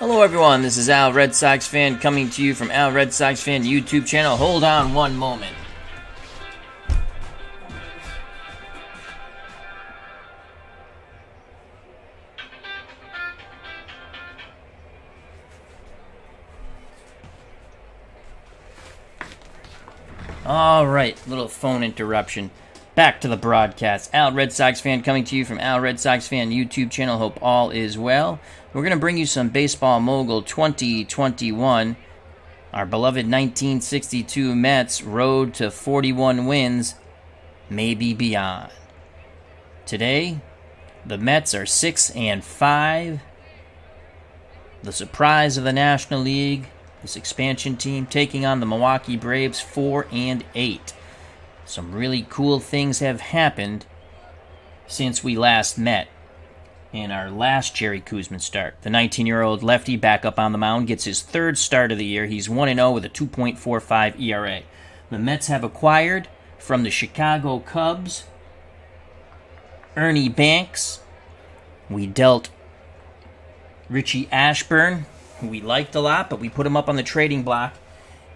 Hello everyone, this is Al Red Sox Fan coming to you from Al Red Sox Fan YouTube channel. Hold on one moment. Alright, little phone interruption. Back to the broadcast. Al Red Sox Fan coming to you from Al Red Sox Fan YouTube channel. Hope all is well. We're going to bring you some Baseball Mogul 2021. Our beloved 1962 Mets road to 41 wins, maybe beyond. Today, the Mets are 6-5. The surprise of the National League, this expansion team, taking on the Milwaukee Braves 4-8. Some really cool things have happened since we last met in our last Jerry Koosman start. The 19-year-old lefty back up on the mound gets his third start of the year. He's 1-0 with a 2.45 ERA. The Mets have acquired from the Chicago Cubs Ernie Banks. We dealt Richie Ashburn, who we liked a lot, but we put him up on the trading block.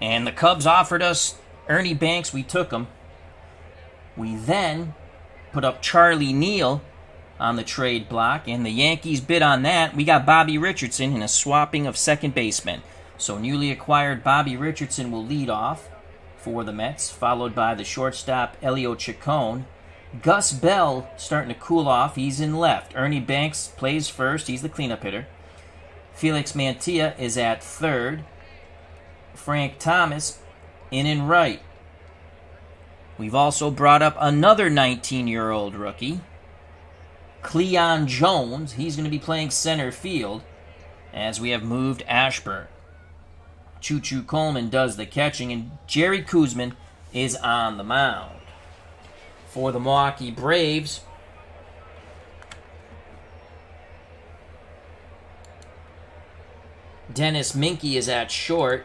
And the Cubs offered us Ernie Banks. We took him. We then put up Charlie Neal on the trade block, and the Yankees bid on that. We got Bobby Richardson in a swapping of second baseman. So newly acquired Bobby Richardson will lead off for the Mets, followed by the shortstop Elio Chacon. Gus Bell starting to cool off. He's in left. Ernie Banks plays first. He's the cleanup hitter. Felix Mantilla is at third. Frank Thomas in right. We've also brought up another 19-year-old rookie, Cleon Jones. He's going to be playing center field as we have moved Ashburn. Choo-Choo Coleman does the catching, and Jerry Koosman is on the mound. For the Milwaukee Braves, Dennis Minke is at short.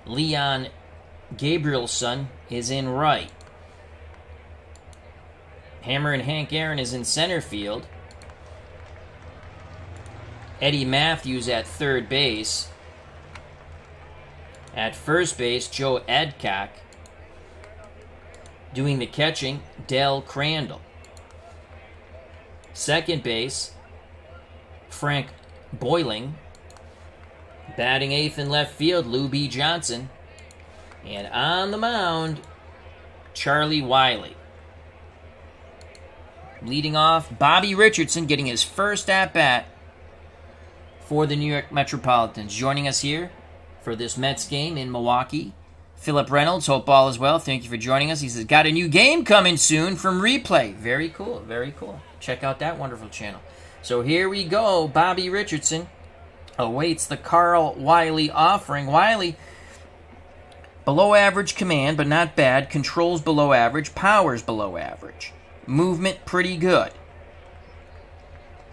Leon Gabrielson is in right. Hammer and Hank Aaron is in center field. Eddie Matthews at third base. At first base, Joe Adcock. Doing the catching, Del Crandall. Second base, Frank Boyling. Batting eighth in left field, Lou B. Johnson. And on the mound, Charlie Wiley. Leading off, Bobby Richardson getting his first at-bat for the New York Metropolitans. Joining us here for this Mets game in Milwaukee, Philip Reynolds. Hope all is well. Thank you for joining us. He says, got a new game coming soon from Replay. Very cool, very cool. Check out that wonderful channel. So here we go. Bobby Richardson awaits the Carl Wiley offering. Wiley, below average command, but not bad. Controls below average. Powers below average. Movement pretty good.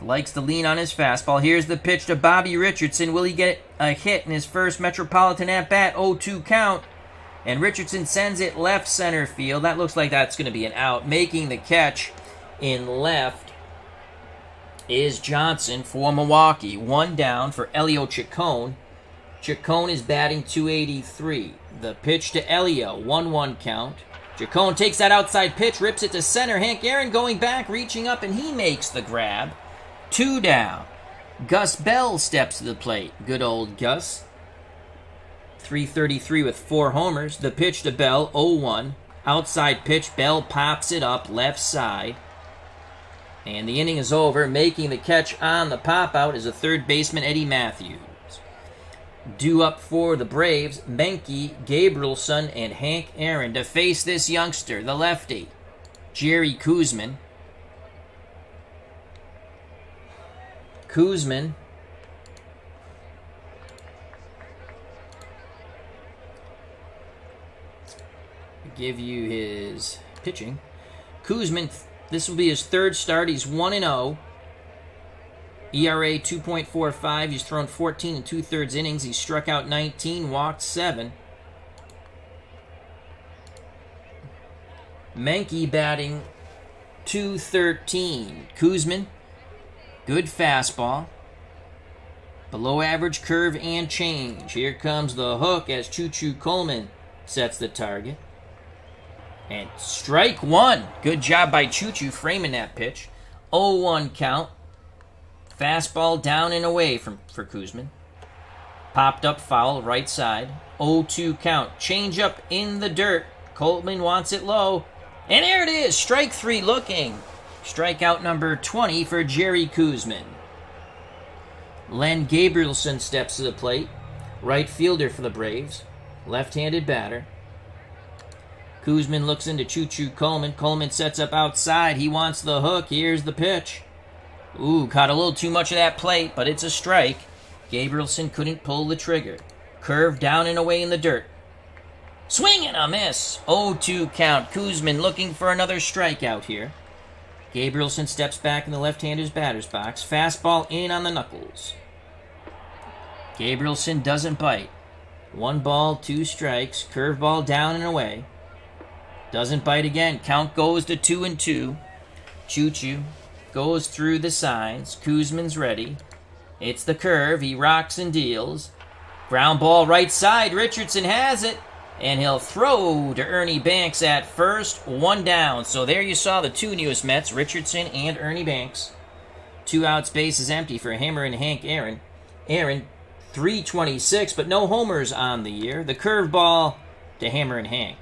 Likes to lean on his fastball. Here's the pitch to Bobby Richardson. Will he get a hit in his first Metropolitan at-bat? 0-2 count. And Richardson sends it left center field. That looks like that's going to be an out. Making the catch in left is Johnson for Milwaukee. One down for Elio Chacon. Chacon is batting .283. The pitch to Elio, 1-1 count. Chacon takes that outside pitch, rips it to center. Hank Aaron going back, reaching up, and he makes the grab. 2 down. Gus Bell steps to the plate. Good old Gus. .333 with 4 homers. The pitch to Bell, 0-1. Outside pitch, Bell pops it up left side. And the inning is over. Making the catch on the pop-out is a third baseman, Eddie Matthews. Due up for the Braves, Menke, Gabrielson, and Hank Aaron to face this youngster, the lefty, Jerry Koosman. Koosman give you his pitching. Koosman, this will be his third start. He's 1-0. ERA 2.45. He's thrown 14 2/3 innings. He's struck out 19, walked 7. Menke batting .213. Koosman, good fastball. Below average curve and change. Here comes the hook as Choo-Choo Coleman sets the target. And strike one. Good job by Choo-Choo framing that pitch. 0-1 count. Fastball down and away for Kuzmin. Popped up foul, right side. 0-2 count. Change up in the dirt. Coleman wants it low. And there it is. Strike three looking. Strikeout number 20 for Jerry Kuzmin. Len Gabrielson steps to the plate. Right fielder for the Braves. Left-handed batter. Kuzmin looks into Choo-Choo Coleman. Coleman sets up outside. He wants the hook. Here's the pitch. Ooh, caught a little too much of that plate, but it's a strike. Gabrielson couldn't pull the trigger. Curve down and away in the dirt. Swing and a miss. 0-2 count. Kuzmin looking for another strikeout here. Gabrielson steps back in the left-hander's batter's box. Fastball in on the knuckles. Gabrielson doesn't bite. 1 ball, 2 strikes. Curveball down and away. Doesn't bite again. Count goes to 2-2. Choo-Choo goes through the signs. Kuzmin's ready. It's the curve. He rocks and deals. Ground ball right side. Richardson has it. And he'll throw to Ernie Banks at first. 1 down. So there you saw the 2 newest Mets, Richardson and Ernie Banks. 2 outs, base is empty for Hammer and Hank Aaron. Aaron, 326, but no homers on the year. The curveball to Hammer and Hank.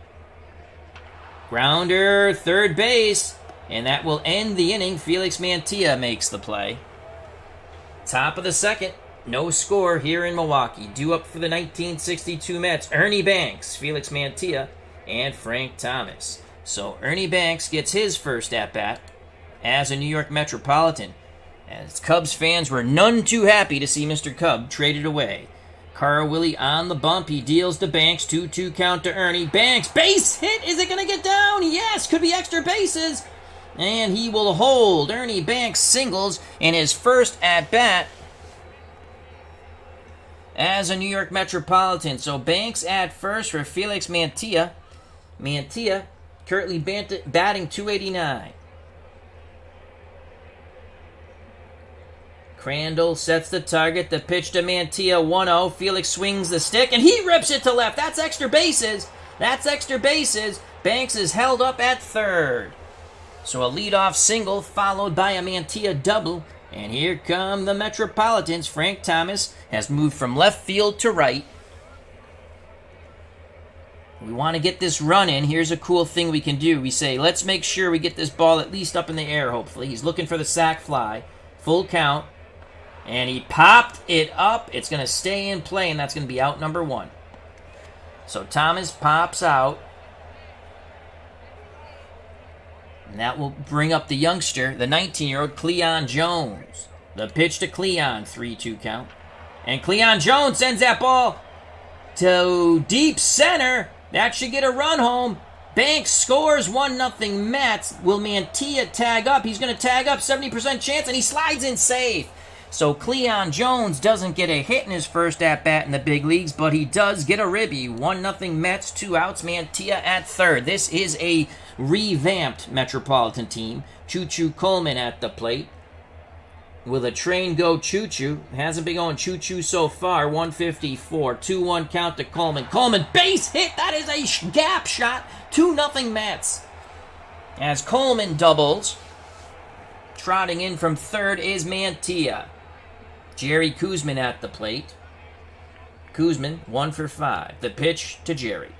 Grounder, third base, and that will end the inning. Felix Mantilla makes the play. Top of the second, no score here in Milwaukee. Due up for the 1962 Mets, Ernie Banks, Felix Mantilla, and Frank Thomas. So Ernie Banks gets his first at-bat as a New York Metropolitan, as Cubs fans were none too happy to see Mr. Cub traded away. Carl Willie on the bump. He deals to Banks. 2-2 count to Ernie. Banks, base hit. Is it going to get down? Yes, could be extra bases. And he will hold. Ernie Banks singles in his first at-bat as a New York Metropolitan. So Banks at first for Felix Mantilla. Mantilla currently batting .289. Crandall sets the target. The pitch to Mantilla, 1-0. Felix swings the stick, and he rips it to left. That's extra bases. That's extra bases. Banks is held up at third. So a leadoff single followed by a Mantilla double. And here come the Metropolitans. Frank Thomas has moved from left field to right. We want to get this run in. Here's a cool thing we can do. We say, let's make sure we get this ball at least up in the air, hopefully. He's looking for the sac fly. Full count. And he popped it up. It's going to stay in play, and that's going to be out number 1. So Thomas pops out. And that will bring up the youngster, the 19-year-old Cleon Jones. The pitch to Cleon, 3-2 count. And Cleon Jones sends that ball to deep center. That should get a run home. Banks scores 1-0 Mets. Will Mantilla tag up? He's going to tag up, 70% chance, and he slides in safe. So Cleon Jones doesn't get a hit in his first at-bat in the big leagues, but he does get a ribby. 1-0 Mets, 2 outs, Mantilla at third. This is a revamped Metropolitan team. Choo-Choo Coleman at the plate. Will a train go Choo-Choo? Hasn't been going Choo-Choo so far. 154. 2-1 count to Coleman. Coleman, base hit! That is a gap shot. 2-0 Mets. As Coleman doubles, trotting in from third is Mantilla. Jerry Kuzmin at the plate. Kuzmin, 1 for 5. The pitch to Jerry.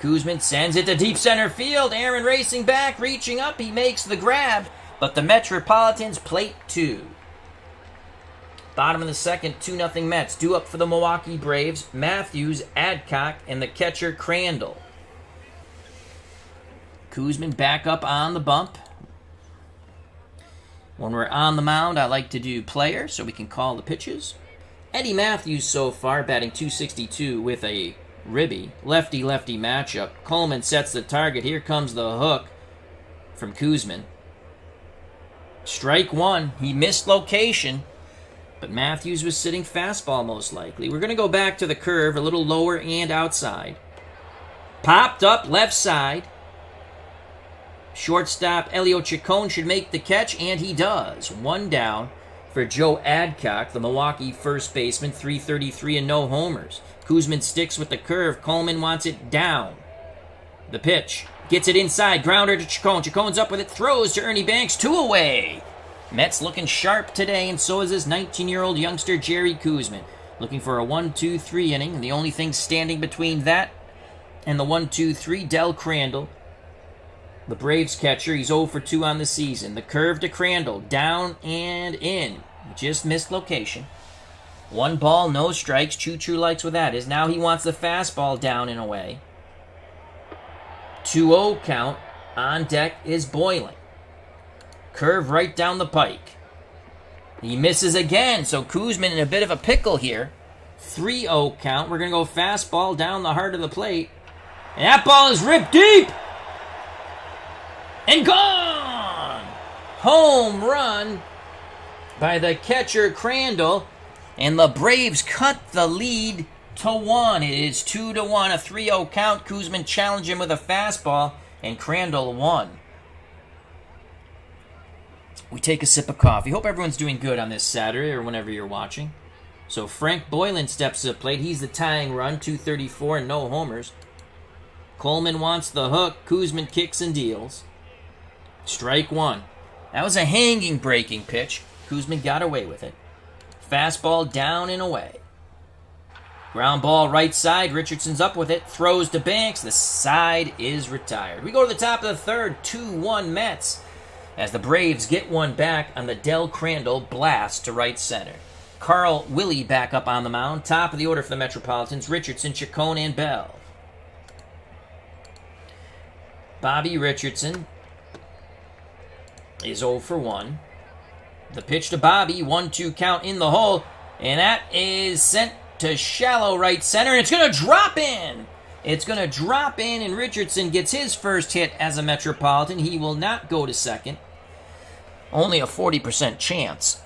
Kuzmin sends it to deep center field. Aaron racing back, reaching up. He makes the grab, but the Metropolitans plate 2. Bottom of the second, 2-0 Mets. Due up for the Milwaukee Braves. Matthews, Adcock, and the catcher Crandall. Kuzmin back up on the bump. When we're on the mound, I like to do player so we can call the pitches. Eddie Matthews so far batting .262 with a ribby. Lefty-lefty matchup. Coleman sets the target. Here comes the hook from Kuzmin. Strike 1. He missed location, but Matthews was sitting fastball most likely. We're going to go back to the curve, a little lower and outside. Popped up left side. Shortstop Elio Chacon should make the catch, and he does. 1 down. for Joe Adcock, the Milwaukee first baseman, 333 and no homers. Koosman sticks with the curve. Coleman wants it down. The pitch. Gets it inside. Grounder to Chacon. Chacon's up with it. Throws to Ernie Banks. 2 away. Mets looking sharp today, and so is this 19-year-old youngster, Jerry Koosman. Looking for a 1-2-3 inning. And the only thing standing between that and the 1-2-3, Del Crandall, the Braves catcher. He's 0 for 2 on the season. The curve to Crandall. Down and in. Just missed location. 1 ball, no strikes. Choo-choo likes what that is. Now he wants the fastball down and away. 2-0 count. On deck is Boylan. Curve right down the pike. He misses again, so Koosman in a bit of a pickle here. 3-0 count. We're going to go fastball down the heart of the plate. And that ball is ripped deep. And gone! Home run by the catcher Crandall. And the Braves cut the lead to 1. It is 2-1, a 3-0 count. Koosman challenged him with a fastball, and Crandall won. We take a sip of coffee. Hope everyone's doing good on this Saturday or whenever you're watching. So Frank Boylan steps to the plate. He's the tying run, 234 and no homers. Coleman wants the hook. Koosman kicks and deals. Strike 1. That was a hanging breaking pitch. Koosman got away with it. Fastball down and away. Ground ball right side. Richardson's up with it. Throws to Banks. The side is retired. We go to the top of the third. 2-1 Mets as the Braves get one back on the Del Crandall blast to right center. Carl Willie back up on the mound. Top of the order for the Metropolitans. Richardson, Chacon, and Bell. Bobby Richardson is 0 for 1. The pitch to Bobby, 1-2 count in the hole, and that is sent to shallow right center, and it's going to drop in. It's going to drop in, and Richardson gets his first hit as a Metropolitan. He will not go to second. Only a 40% chance.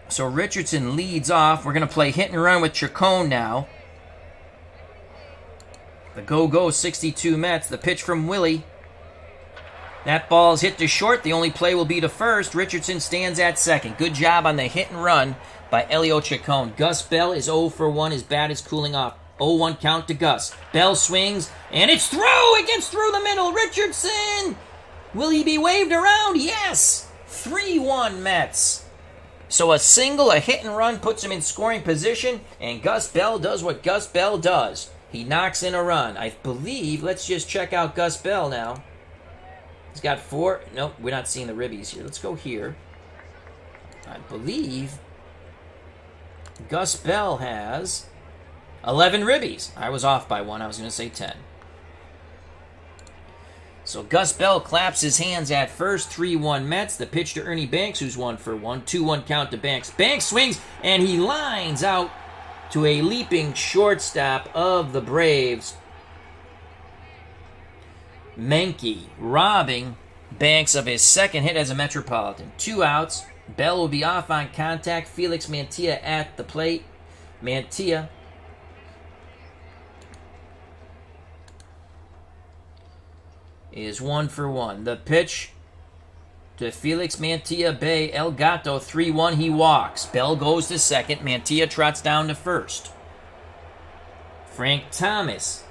So Richardson leads off. We're going to play hit and run with Chacon now. The go-go 62 Mets. The pitch from Willie. That ball is hit to short. The only play will be to first. Richardson stands at second. Good job on the hit and run by Elio Chacon. Gus Bell is 0 for 1. His bat is cooling off. 0-1 count to Gus. Bell swings, and it's through. It gets through the middle. Richardson! Will he be waved around? Yes! 3-1 Mets. So a single, a hit and run puts him in scoring position, and Gus Bell does what Gus Bell does. He knocks in a run. I believe, let's just check out Gus Bell now. He's got 4. Nope, we're not seeing the ribbies here. Let's go here. I believe Gus Bell has 11 ribbies. I was off by 1. I was going to say 10. So Gus Bell claps his hands at first. 3-1 Mets. The pitch to Ernie Banks, who's 1 for 1. 2-1 count to Banks. Banks swings, and he lines out to a leaping shortstop of the Braves. Menke robbing Banks of his second hit as a Metropolitan. 2 outs. Bell will be off on contact. Felix Mantilla at the plate. Mantilla is 1 for 1. The pitch to Felix Mantilla Bay. El Gato 3-1. He walks. Bell goes to second. Mantilla trots down to first. Frank Thomas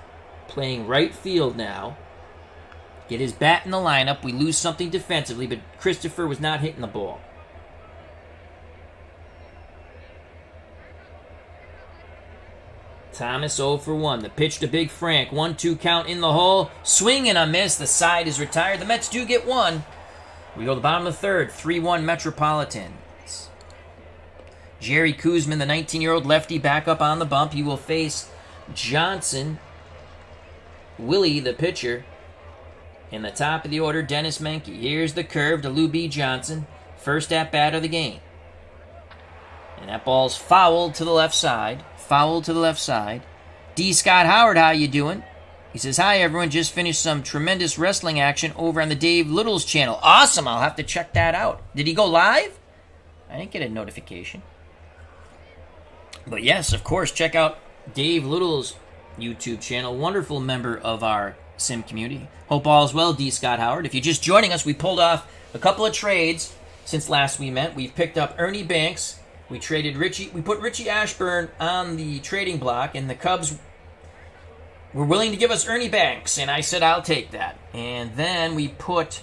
playing right field now. Get his bat in the lineup. We lose something defensively, but Christopher was not hitting the ball. Thomas 0 for 1. The pitch to Big Frank. 1-2 count in the hole. Swing and a miss. The side is retired. The Mets do get 1. We go to the bottom of the third. 3-1 Metropolitans. Jerry Koosman, the 19-year-old lefty, back up on the bump. He will face Johnson. Willie, the pitcher. In the top of the order, Dennis Menke. Here's the curve to Lou B. Johnson. First at-bat of the game. And that ball's fouled to the left side. Fouled to the left side. D. Scott Howard, how you doing? He says, hi, everyone. Just finished some tremendous wrestling action over on the Dave Little's channel. Awesome. I'll have to check that out. Did he go live? I didn't get a notification. But yes, of course, check out Dave Little's YouTube channel. Wonderful member of our sim community. Hope all is well, D. Scott Howard. If you're just joining us, we pulled off a couple of trades since last we met. We've picked up Ernie Banks. We put Richie Ashburn on the trading block, and the Cubs were willing to give us Ernie Banks, and I said I'll take that. And then we put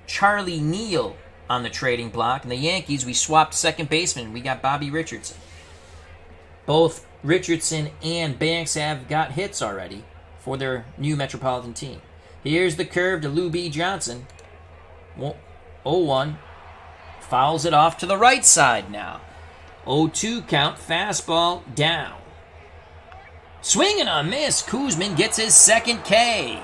Charlie Neal on the trading block, and the Yankees, we swapped second baseman. We got Bobby Richardson. Both Richardson and Banks have got hits already for their new Metropolitan team. Here's the curve to Lou B. Johnson. 0-1. Fouls it off to the right side now. 0-2 count. Fastball down. Swing and a miss. Koosman gets his second K.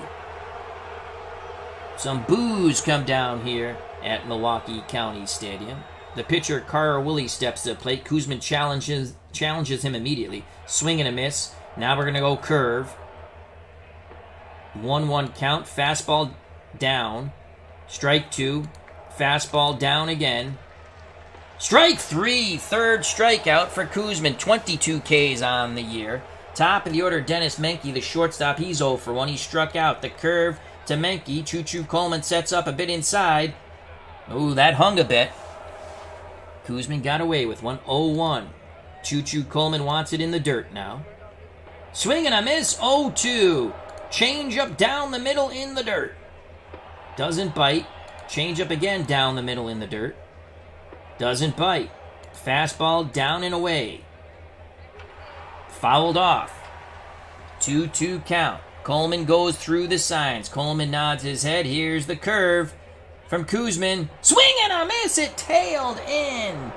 Some boos come down here at Milwaukee County Stadium. The pitcher, Carl Willie, steps to the plate. Koosman challenges him immediately. Swing and a miss. Now we're going to go curve. 1-1 count. Fastball down. Strike 2. Fastball down again. Strike 3. Third strikeout for Koosman. 22 Ks on the year. Top of the order, Dennis Menke, the shortstop. He's 0 for 1. He struck out. The curve to Menke. Choo-Choo Coleman sets up a bit inside. Ooh, that hung a bit. Koosman got away with one. 0-1. Choo-Choo Coleman wants it in the dirt now. Swing and a miss. 0-2. Change up down the middle in the dirt. Doesn't bite. Change up again down the middle in the dirt. Doesn't bite. Fastball down and away. Fouled off. 2-2 count. Coleman goes through the signs. Coleman nods his head. Here's the curve from Koosman. Swing and a miss. It tailed in.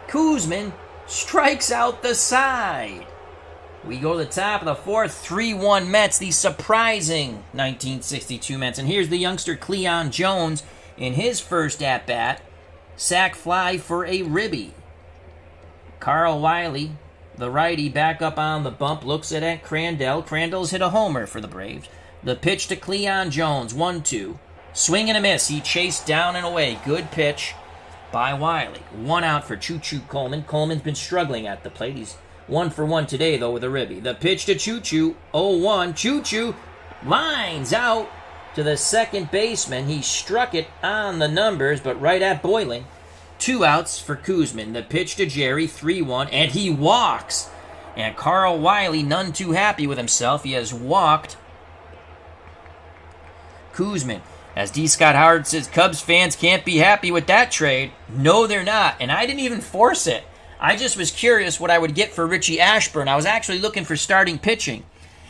Koosman strikes out the side. We go to the top of the fourth. 3-1 Mets. The surprising 1962 Mets. And here's the youngster Cleon Jones in his first at-bat. Sac fly for a ribby. Carl Wiley, the righty, back up on the bump, looks at Crandell. Crandell's hit a homer for the Braves. The pitch to Cleon Jones, 1-2. Swing and a miss. He chased down and away. Good pitch by Wiley. 1 out for Choo-Choo Coleman. Coleman's been struggling at the plate. He's 1 for 1 today, though, with a ribby. The pitch to Choo-Choo, 0-1. Choo-Choo lines out to the second baseman. He struck it on the numbers, but right at Boylan. 2 outs for Koosman. The pitch to Jerry, 3-1, and he walks. And Carl Wiley, none too happy with himself. He has walked Koosman. As D. Scott Howard says, Cubs fans can't be happy with that trade. No, they're not. And I didn't even force it. I just was curious what I would get for Richie Ashburn. I was actually looking for starting pitching.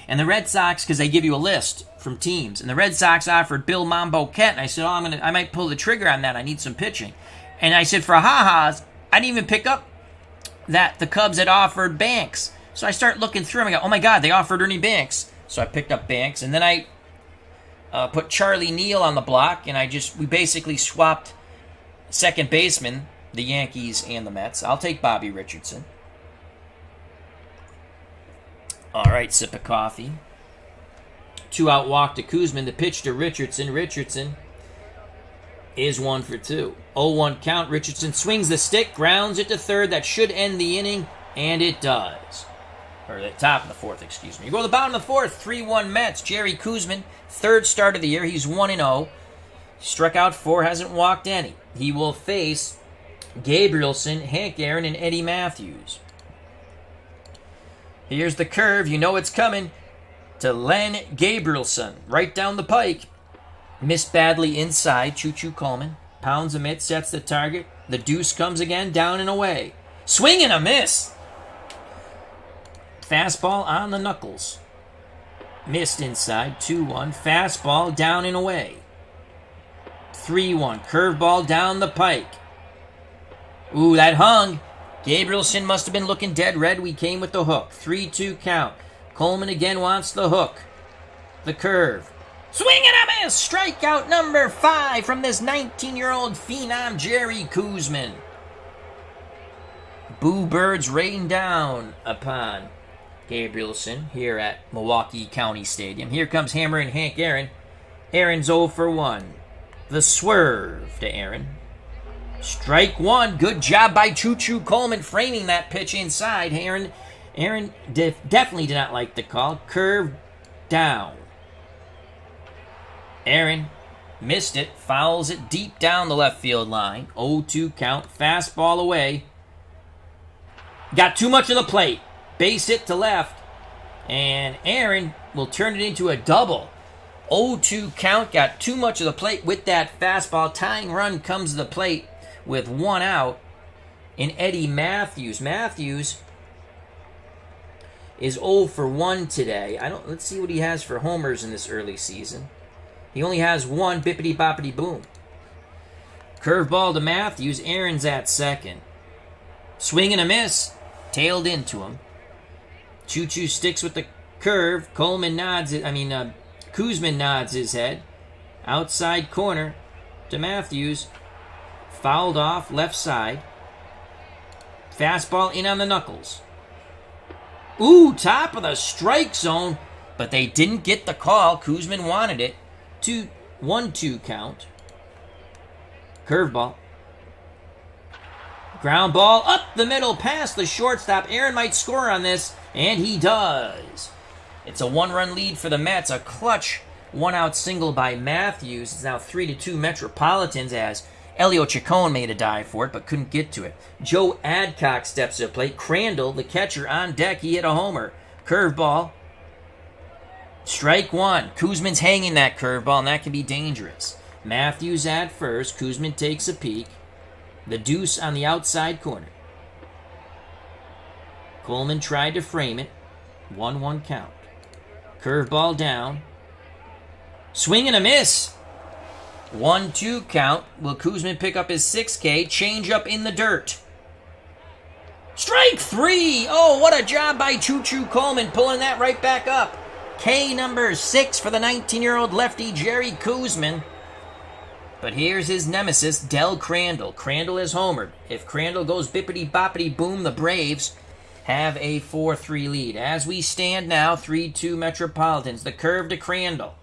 And the Red Sox, because they give you a list from teams, and the Red Sox offered Bill Mambo Kent, and I said, I might pull the trigger on that. I need some pitching. And I said, for ha-has, I didn't even pick up that the Cubs had offered Banks. So I start looking through them. I go, oh my God, they offered Ernie Banks. So I picked up Banks, and then I put Charlie Neal on the block, and we basically swapped second baseman, the Yankees and the Mets. I'll take Bobby Richardson. All right, sip of coffee. 2-out walk to Koosman. The pitch to Richardson. Richardson is 1 for 2. 0-1 count. Richardson swings the stick, grounds it to third. That should end the inning, and it does. Or the top of the fourth, excuse me. You go to the bottom of the fourth. 3-1 Mets. Jerry Koosman, third start of the year. He's 1-0. Struck out 4, hasn't walked any. He will face Gabrielson, Hank Aaron, and Eddie Matthews. Here's the curve. You know it's coming to Len Gabrielson. Right down the pike. Missed badly inside. Choo-Choo Coleman. Pounds a mitt, sets the target. The deuce comes again, down and away. Swing and a miss. Fastball on the knuckles. Missed inside. 2-1. Fastball down and away. 3-1. Curveball down the pike. Ooh, that hung. Gabrielson must have been looking dead red. We came with the hook. 3-2 count. Coleman again wants the hook. The curve. Swing and a miss! Strikeout number 5 from this 19-year-old phenom, Jerry Koosman. Boo birds rain down upon Gabrielson here at Milwaukee County Stadium. Here comes Hammer and Hank Aaron. Aaron's 0 for 1. The swerve to Aaron. Strike 1. Good job by Choo-Choo Coleman framing that pitch inside. Aaron definitely did not like the call. Curve down. Aaron Missed it. Fouls it deep down the left field line. 0-2 count. Fastball away. Got too much of the plate. Base hit to left. And Aaron will turn it into a double. 0-2 count. Got too much of the plate with that fastball. Tying run comes to the plate with 1 out. And Eddie Matthews. Matthews is 0 for 1 today. Let's see what he has for homers in this early season. He only has 1, bippity boppity boom. Curveball to Matthews. Aaron's at second. Swing and a miss. Tailed into him. Choo-choo sticks with the curve. Kuzman nods his head. Outside corner to Matthews. Fouled off left side. Fastball in on the knuckles. Ooh, top of the strike zone. But they didn't get the call. Kuzman wanted it. 1-2 count. Curveball. Ground ball up the middle past the shortstop. Aaron might score on this, and he does. It's a 1-run lead for the Mets. A clutch 1-out single by Matthews. It's now 3-2 Metropolitans as Elio Chacon made a dive for it, but couldn't get to it. Joe Adcock steps to the plate. Crandall, the catcher, on deck. He hit a homer. Curveball. Strike 1. Kuzman's hanging that curveball, and that can be dangerous. Matthews at first. Kuzman takes a peek. The deuce on the outside corner. Coleman tried to frame it. 1-1 count. Curveball down. Swing and a miss. 1-2 count. Will Kuzman pick up his 6K? Change-up in the dirt. Strike 3! Oh, what a job by Choo-Choo Coleman pulling that right back up. K number 6 for the 19-year-old lefty Jerry Kuzman. But here's his nemesis, Del Crandall. Crandall is homered. If Crandall goes bippity-boppity-boom, the Braves have a 4-3 lead. As we stand now, 3-2 Metropolitans. The curve to Crandall.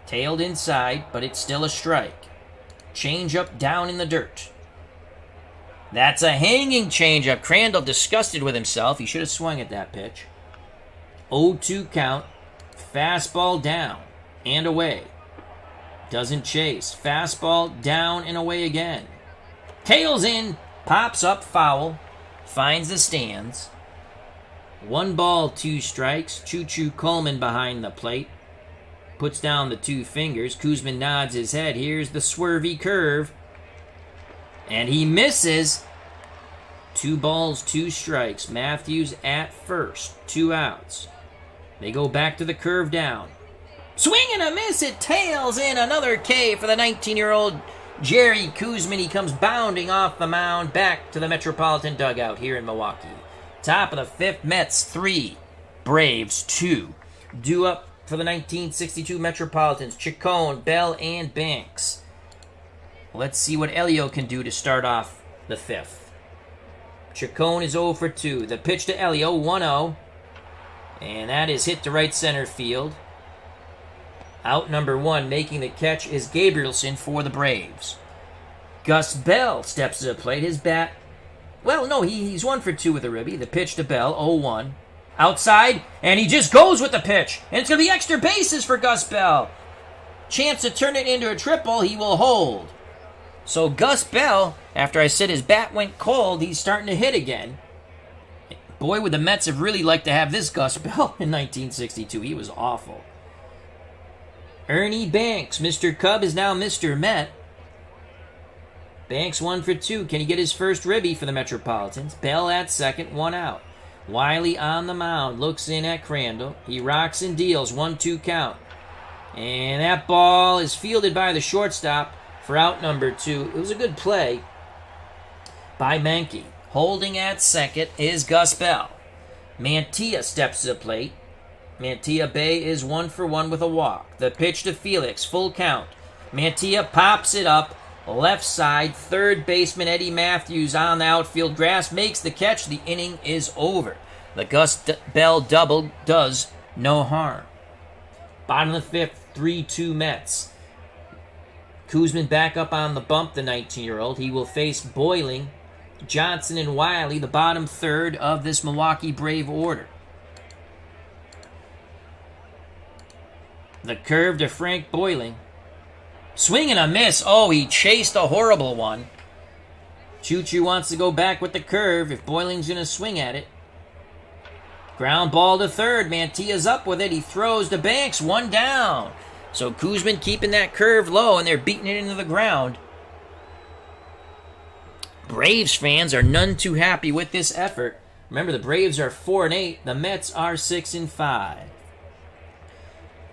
Tailed inside, but it's still a strike. Change-up down in the dirt. That's a hanging change-up. Crandall disgusted with himself. He should have swung at that pitch. 0-2 count. Fastball down and away. Doesn't chase. Fastball down and away again. Tails in. Pops up foul. Finds the stands. 1 ball, 2 strikes. Choo-Choo Coleman behind the plate. Puts down the 2 fingers. Kuzman nods his head. Here's the swervy curve. And he misses. 2 balls, 2 strikes. Matthews at first. 2 outs. They go back to the curve down. Swing and a miss. It tails in. Another K for the 19-year-old Jerry Kuzman. He comes bounding off the mound back to the Metropolitan dugout here in Milwaukee. Top of the 5th, Mets 3, Braves 2. Due up for the 1962 Metropolitans, Chacon, Bell, and Banks. Let's see what Elio can do to start off the 5th. Chacon is 0 for 2. The pitch to Elio, 1-0. And that is hit to right center field. Out number 1, making the catch, is Gabrielson for the Braves. Gus Bell steps to the plate. His bat, well, no, he's 1 for 2 with a ribby. The pitch to Bell, 0-1. Outside, and he just goes with the pitch. And it's going to be extra bases for Gus Bell. Chance to turn it into a triple. He will hold. So Gus Bell, after I said his bat went cold, he's starting to hit again. Boy, would the Mets have really liked to have this Gus Bell in 1962. He was awful. Ernie Banks, Mr. Cub is now Mr. Met. Banks 1 for 2. Can he get his first ribby for the Metropolitans? Bell at second, 1 out. Wiley on the mound, looks in at Crandall. He rocks and deals, 1-2 count. And that ball is fielded by the shortstop for out number 2. It was a good play by Menke. Holding at second is Gus Bell. Mantilla steps to the plate. Mantilla Bay is 1 for 1 with a walk. The pitch to Felix, full count. Mantilla pops it up, left side. Third baseman Eddie Matthews on the outfield grass makes the catch. The inning is over. The Gus Bell double does no harm. Bottom of the 5th, 3-2 Mets. Kuzman back up on the bump, the 19-year-old. He will face Boiling, Johnson, and Wiley, the bottom third of this Milwaukee Brave order. The curve to Frank Boiling. Swing and a miss. Oh, he chased a horrible one. Choo-Choo wants to go back with the curve if Boiling's going to swing at it. Ground ball to third. Mantilla's up with it. He throws to Banks. One down. So Koosman keeping that curve low, and they're beating it into the ground. Braves fans are none too happy with this effort. Remember, the Braves are 4-8. The Mets are 6-5.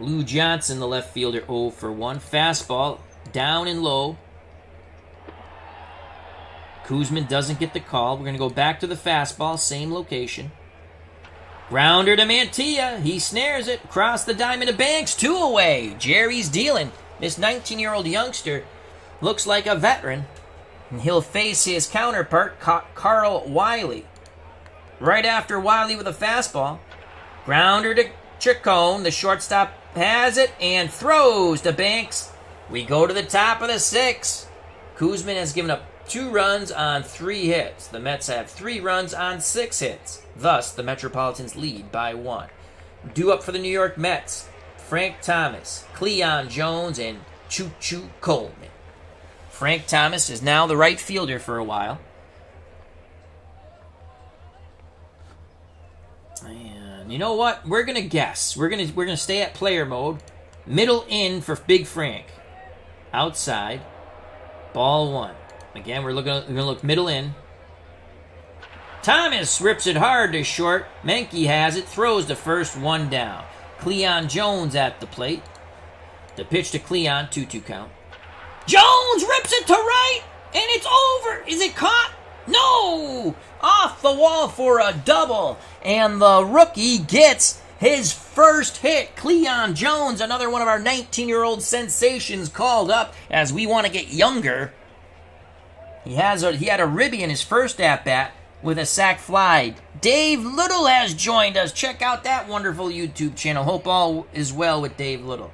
Lou Johnson, the left fielder, 0 for 1. Fastball down and low. Koosman doesn't get the call. We're going to go back to the fastball, same location. Grounder to Mantilla. He snares it. Across the diamond to Banks. 2 away. Jerry's dealing. This 19-year-old youngster looks like a veteran. And he'll face his counterpart, Carl Wiley. Right after Wiley with a fastball. Grounder to Chacon. The shortstop has it and throws to Banks. We go to the top of the 6th. Koosman has given up 2 runs on 3 hits. The Mets have 3 runs on 6 hits. Thus, the Metropolitans lead by 1. Due up for the New York Mets, Frank Thomas, Cleon Jones, and Choo-Choo Coleman. Frank Thomas is now the right fielder for a while. And you know what? We're gonna guess. We're gonna stay at player mode. Middle in for Big Frank. Outside. Ball 1. Again, we're gonna look middle in. Thomas rips it hard to short. Menke has it. Throws the first, 1 down. Cleon Jones at the plate. The pitch to Cleon. 2-2 count. Jones rips it to right. And it's over. Is it caught? No! Off the wall for a double. And the rookie gets his first hit. Cleon Jones, another one of our 19-year-old sensations, called up as we want to get younger. He had a ribby in his first at-bat with a sac fly. Dave Little has joined us. Check out that wonderful YouTube channel. Hope all is well with Dave Little.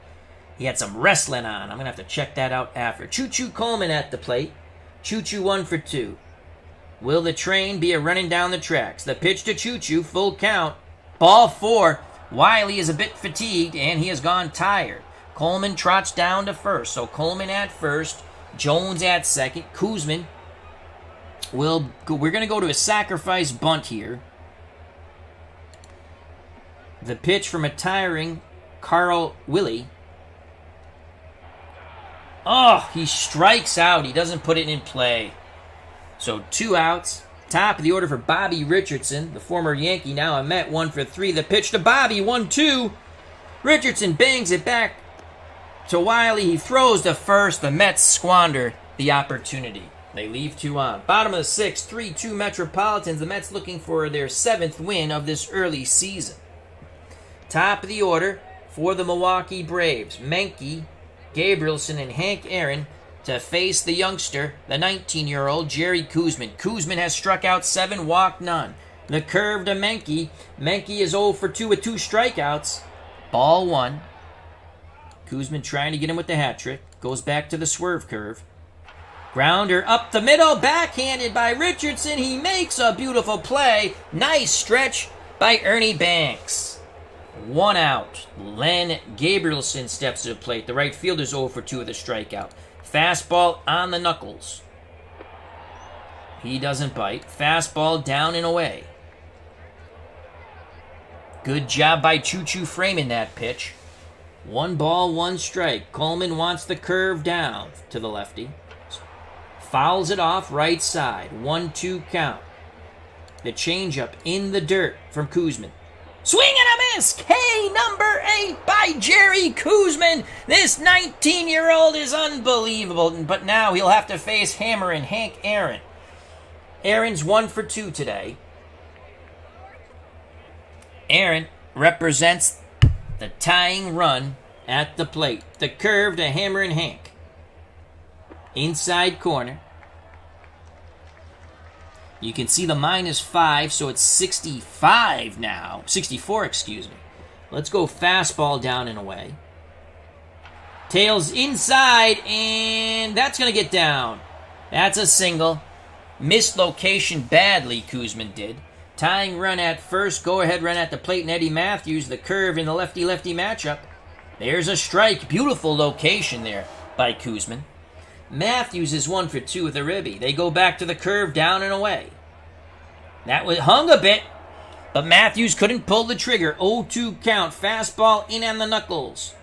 He had some wrestling on. I'm going to have to check that out after. Choo-Choo Coleman at the plate. Choo-Choo 1 for 2. Will the train be a running down the tracks? The pitch to Choo-Choo, full count. Ball 4. Wiley is a bit fatigued, and he has gone tired. Coleman trots down to first. So Coleman at first. Jones at second. Koosman. We're going to go to a sacrifice bunt here. The pitch from a tiring Carl Willie. Oh, he strikes out. He doesn't put it in play. So 2 outs. Top of the order for Bobby Richardson, the former Yankee, now a Met, 1 for 3. The pitch to Bobby, 1-2. Richardson bangs it back to Wiley. He throws to first. The Mets squander the opportunity. They leave 2 on. Bottom of the 6th, 3-2 Metropolitans. The Mets looking for their 7th win of this early season. Top of the order for the Milwaukee Braves. Menke, Gabrielson, and Hank Aaron to face the youngster, the 19-year-old Jerry Koosman. Koosman has struck out 7, walked none. The curve to Menke. Menke is 0 for 2 with 2 strikeouts. Ball 1. Koosman trying to get him with the hat trick. Goes back to the swerve curve. Grounder up the middle, backhanded by Richardson. He makes a beautiful play. Nice stretch by Ernie Banks. 1 out. Len Gabrielson steps to the plate. The right fielder's 0 for 2 with a strikeout. Fastball on the knuckles. He doesn't bite. Fastball down and away. Good job by Choo-Choo framing that pitch. 1 ball, 1 strike. Coleman wants the curve down to the lefty. Fouls it off right side. 1-2 count. The changeup in the dirt from Koosman. Swing and a miss! K number 8 by Jerry Koosman. This 19-year-old is unbelievable, but now he'll have to face Hammer and Hank Aaron. Aaron's 1 for 2 today. Aaron represents the tying run at the plate. The curve to Hammer and Hank. Inside corner. You can see the -5, so it's 65 now. 64, excuse me. Let's go fastball down and away. Tails inside, and that's going to get down. That's a single. Missed location badly, Koosman did. Tying run at first, go-ahead run at the plate, and Eddie Matthews, the curve in the lefty-lefty matchup. There's a strike. Beautiful location there by Kuzman. Matthews is 1 for 2 with a ribby. They go back to the curve, down and away. That was hung a bit, but Matthews couldn't pull the trigger. 0-2 count. Fastball in on the knuckles.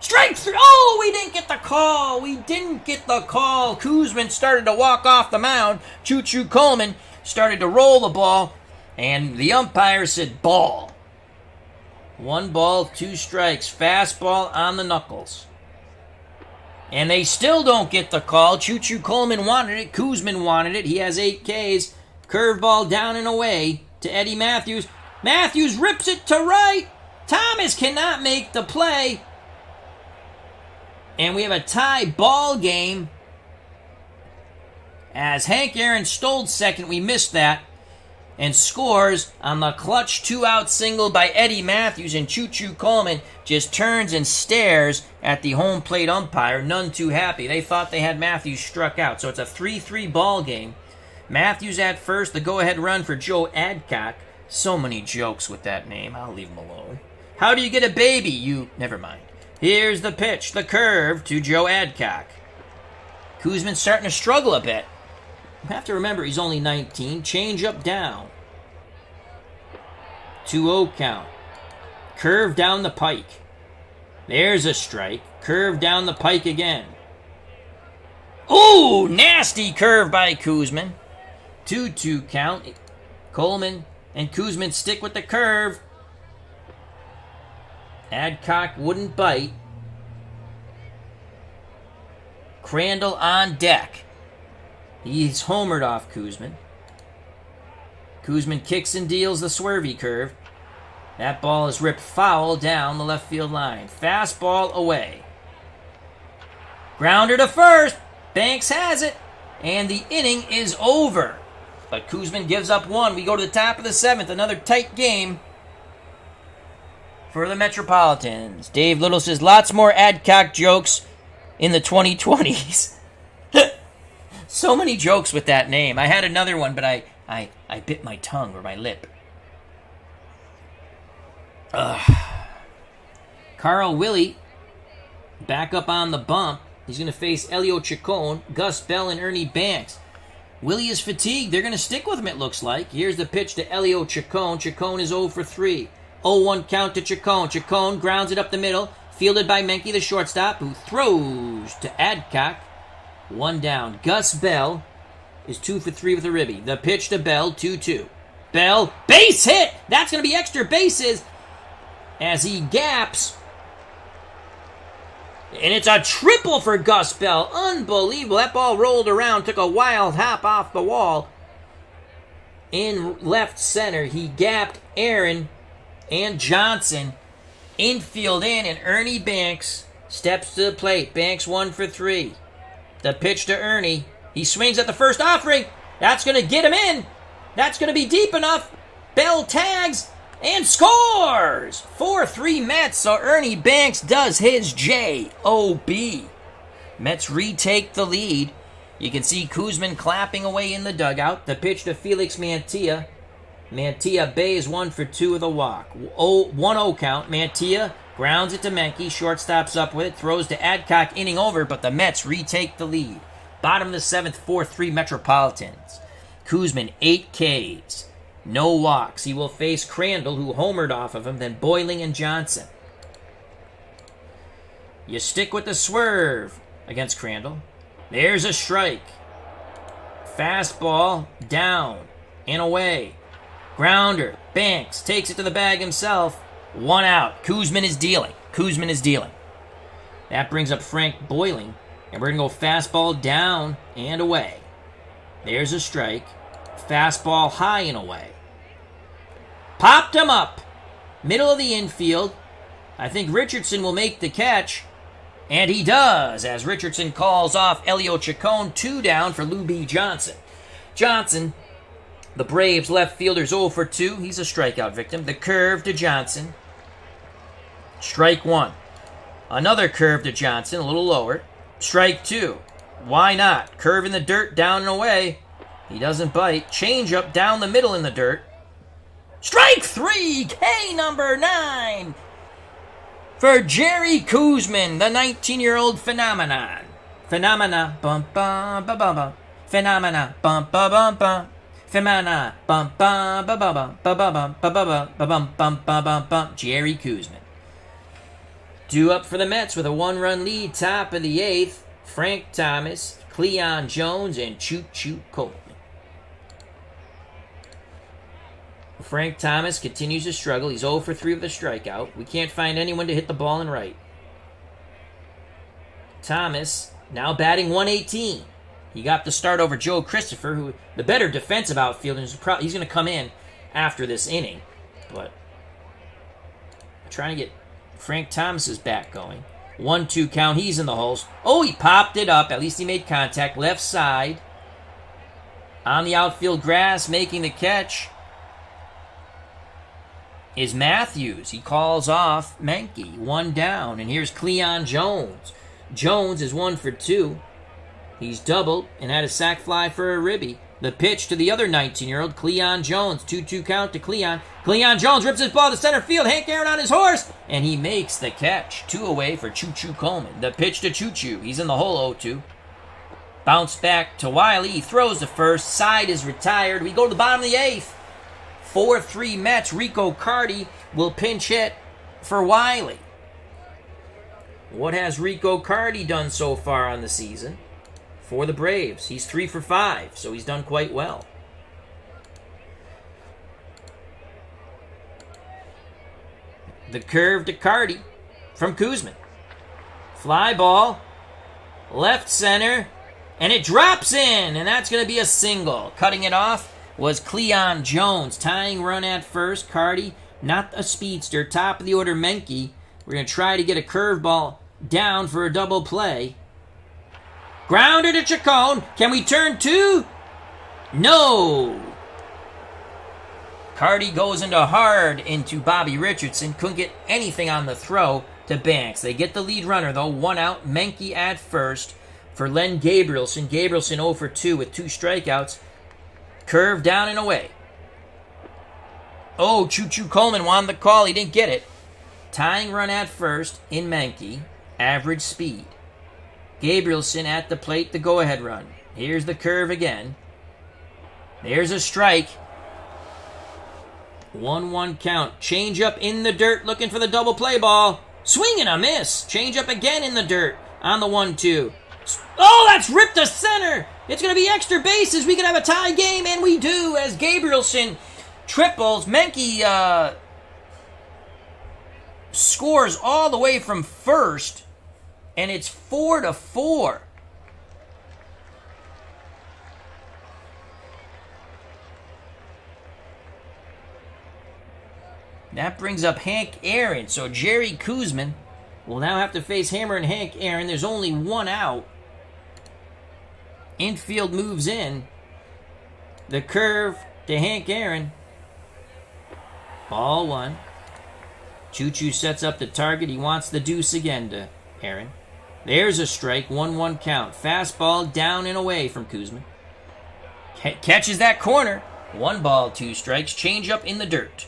Strike 3. Oh, we didn't get the call. Kuzman started to walk off the mound. Choo-Choo Coleman started to roll the ball, and the umpire said ball. 1 ball, 2 strikes. Fastball on the knuckles. And they still don't get the call. Choo-Choo Coleman wanted it. Kuzman wanted it. He has 8 Ks. Curveball down and away to Eddie Matthews. Matthews rips it to right. Thomas cannot make the play. And we have a tie ball game. As Hank Aaron stole second, we missed that. And scores on the clutch 2-out single by Eddie Matthews, and Choo-Choo Coleman just turns and stares at the home plate umpire, none too happy. They thought they had Matthews struck out, so it's a 3-3 ball game. Matthews at first, the go-ahead run for Joe Adcock. So many jokes with that name, I'll leave him alone. How do you get a baby? Never mind. Here's the pitch, the curve to Joe Adcock. Kuzman's starting to struggle a bit. You have to remember he's only 19. Change up down. 2-0 count. Curve down the pike. There's a strike. Curve down the pike again. Ooh, nasty curve by Kuzman. 2-2 count. Coleman and Kuzman stick with the curve. Adcock wouldn't bite. Crandall on deck. He's homered off Kuzman. Kuzman kicks and deals the swervy curve. That ball is ripped foul down the left field line. Fastball away. Grounder to first. Banks has it. And the inning is over. But Kuzman gives up 1. We go to the top of the 7th. Another tight game for the Metropolitans. Dave Little says lots more Adcock jokes in the 2020s. So many jokes with that name. I had another one, but I bit my tongue or my lip. Carl Willie back up on the bump. He's going to face Elio Chacon, Gus Bell, and Ernie Banks. Willie is fatigued. They're going to stick with him, it looks like. Here's the pitch to Elio Chacon. Chacon is 0 for 3. 0-1 count to Chacon. Chacon grounds it up the middle. Fielded by Menke, the shortstop, who throws to Adcock. 1 down. Gus Bell is 2 for 3 with a ribby. The pitch to Bell, 2-2. Bell, base hit! That's going to be extra bases as he gaps. And it's a triple for Gus Bell. Unbelievable. That ball rolled around, took a wild hop off the wall. In left center, he gapped Aaron and Johnson. Infield in, and Ernie Banks steps to the plate. Banks 1 for 3. The pitch to Ernie. He swings at the first offering. That's going to get him in. That's going to be deep enough. Bell tags and scores. 4-3 Mets. So Ernie Banks does his J-O-B. Mets retake the lead. You can see Kuzman clapping away in the dugout. The pitch to Felix Mantilla. Mantilla bays 1 for 2 with a walk. 1-0 count. Mantilla grounds it to Menke. Shortstop's up with it. Throws to Adcock. Inning over, but the Mets retake the lead. Bottom of the 7th, 4-3 Metropolitans. Kuzman, 8 Ks. No walks. He will face Crandall, who homered off of him, then Boiling and Johnson. You stick with the swerve against Crandall. There's a strike. Fastball down and away. Grounder. Banks takes it to the bag himself. 1 out. Kuzman is dealing. That brings up Frank Boiling. And we're going to go fastball down and away. There's a strike. Fastball high and away. Popped him up. Middle of the infield. I think Richardson will make the catch. And he does, as Richardson calls off Elio Chacon. 2 down for Lou B. Johnson. Johnson, the Braves left fielder's 0 for 2. He's a strikeout victim. The curve to Johnson. Strike 1. Another curve to Johnson, a little lower. Strike 2. Why not? Curve in the dirt, down and away. He doesn't bite. Change up down the middle in the dirt. Strike 3. K number 9. for Jerry Koosman, the 19-year-old phenomenon. Phenomena, bum bum bum bum bum. Phenomena, bum bum bum bum. Phenomena, bum bum bum bum bum bum bum bum bum bum bum bum. Jerry Koosman. Due up for the Mets with a 1-run lead, top of the 8th. Frank Thomas, Cleon Jones, and Choo-Choo Coleman. Frank Thomas continues to struggle. He's 0 for 3 with a strikeout. We can't find anyone to hit the ball in right. Thomas now batting 118. He got the start over Joe Christopher, who the better defensive outfielder. He's going to come in after this inning. But trying to get Frank Thomas's bat going. 1-2 count. He's in the holes. Oh, he popped it up. At least he made contact. Left side. On the outfield grass, making the catch is Matthews. He calls off Menke. 1 down. And here's Cleon Jones. Jones is 1 for 2. He's doubled and had a sac fly for a ribby. The pitch to the other 19-year-old, Cleon Jones. 2-2 count to Cleon. Cleon Jones rips his ball to center field. Hank Aaron on his horse. And he makes the catch. 2 away for Choo-Choo Coleman. The pitch to Choo-Choo. He's in the hole 0-2. Bounce back to Wiley. He throws to first. Side is retired. We go to the bottom of the 8th. 4-3 Mets. Rico Carty will pinch hit for Wiley. What has Rico Carty done so far on the season for the Braves? He's 3 for 5, so he's done quite well. The curve to Carty from Koosman. Fly ball, left center, and it drops in, and that's going to be a single. Cutting it off was Cleon Jones. Tying run at first. Carty, not a speedster. Top of the order, Menke. We're going to try to get a curveball down for a double play. Grounder to Chacon. Can we turn 2? No. Carty goes into Bobby Richardson. Couldn't get anything on the throw to Banks. They get the lead runner, though. 1 out. Menke at first for Len Gabrielson. Gabrielson 0 for 2 with 2 strikeouts. Curve down and away. Oh, Choo-Choo Coleman wanted the call. He didn't get it. Tying run at first in Menke. Average speed. Gabrielson at the plate, the go-ahead run. Here's the curve again. There's a strike. 1-1 count. Change up in the dirt, looking for the double play ball. Swing and a miss. Change up again in the dirt on the 1-2. Oh, that's ripped to center. It's going to be extra bases. We could have a tie game, and we do, as Gabrielson triples. Menke scores all the way from first, and it's 4-4. That brings up Hank Aaron. So Jerry Koosman will now have to face Hammer and Hank Aaron. There's only 1 out. Infield moves in. The curve to Hank Aaron. Ball 1. Choo-Choo sets up the target. He wants the deuce again to Aaron. There's a strike. 1-1 count. Fastball down and away from Koosman. Catches that corner. 1 ball, 2 strikes. Change up in the dirt.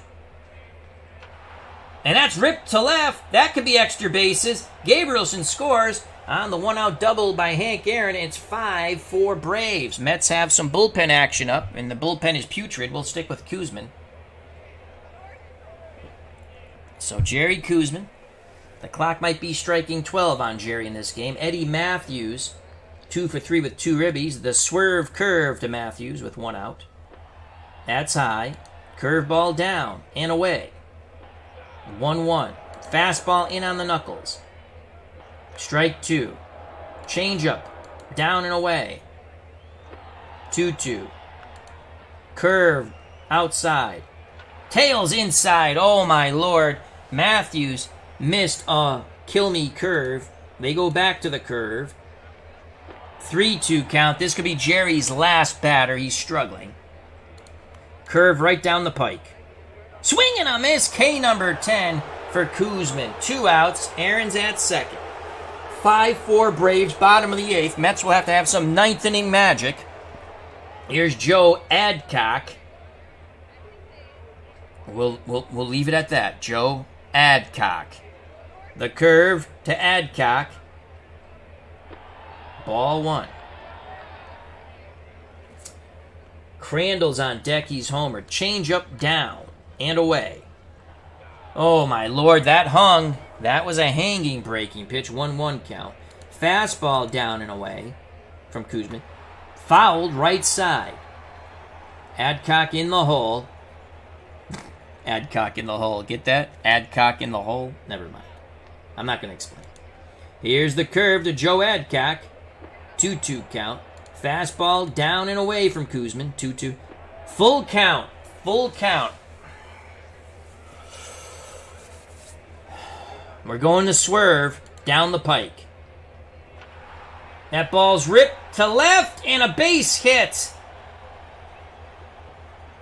And that's ripped to left. That could be extra bases. Gabrielson scores on the 1-out double by Hank Aaron. It's 5-4 Braves. Mets have some bullpen action up, and the bullpen is putrid. We'll stick with Koosman. So Jerry Koosman. The clock might be striking 12 on Jerry in this game. Eddie Matthews, 2 for 3 with 2 ribbies. The swerve curve to Matthews with 1 out. That's high. Curveball down and away. 1-1. Fastball in on the knuckles. Strike 2. Changeup. Down and away. 2-2. Curve outside. Tails inside. Oh my lord. Matthews missed a kill me curve. They go back to the curve. 3-2 count. This could be Jerry's last batter. He's struggling. Curve right down the pike. Swing and a miss. K number 10 for Koosman. 2 outs. Aaron's at second. 5-4 Braves, bottom of the 8th. Mets will have to have some 9th inning magic. Here's Joe Adcock. We'll leave it at that. Joe Adcock. The curve to Adcock. Ball 1. Crandall's on deck. He's homer. Change up, down, and away. Oh, my Lord, that hung. That was a hanging breaking pitch. 1-1 count. Fastball down and away from Kuzmin. Fouled right side. Adcock in the hole. Adcock in the hole. Get that? Adcock in the hole? Never mind. I'm not going to explain. Here's the curve to Joe Adcock. 2-2 count. Fastball down and away from Kuzmin. 2-2. Full count. Full count. We're going to swerve down the pike. That ball's ripped to left and a base hit.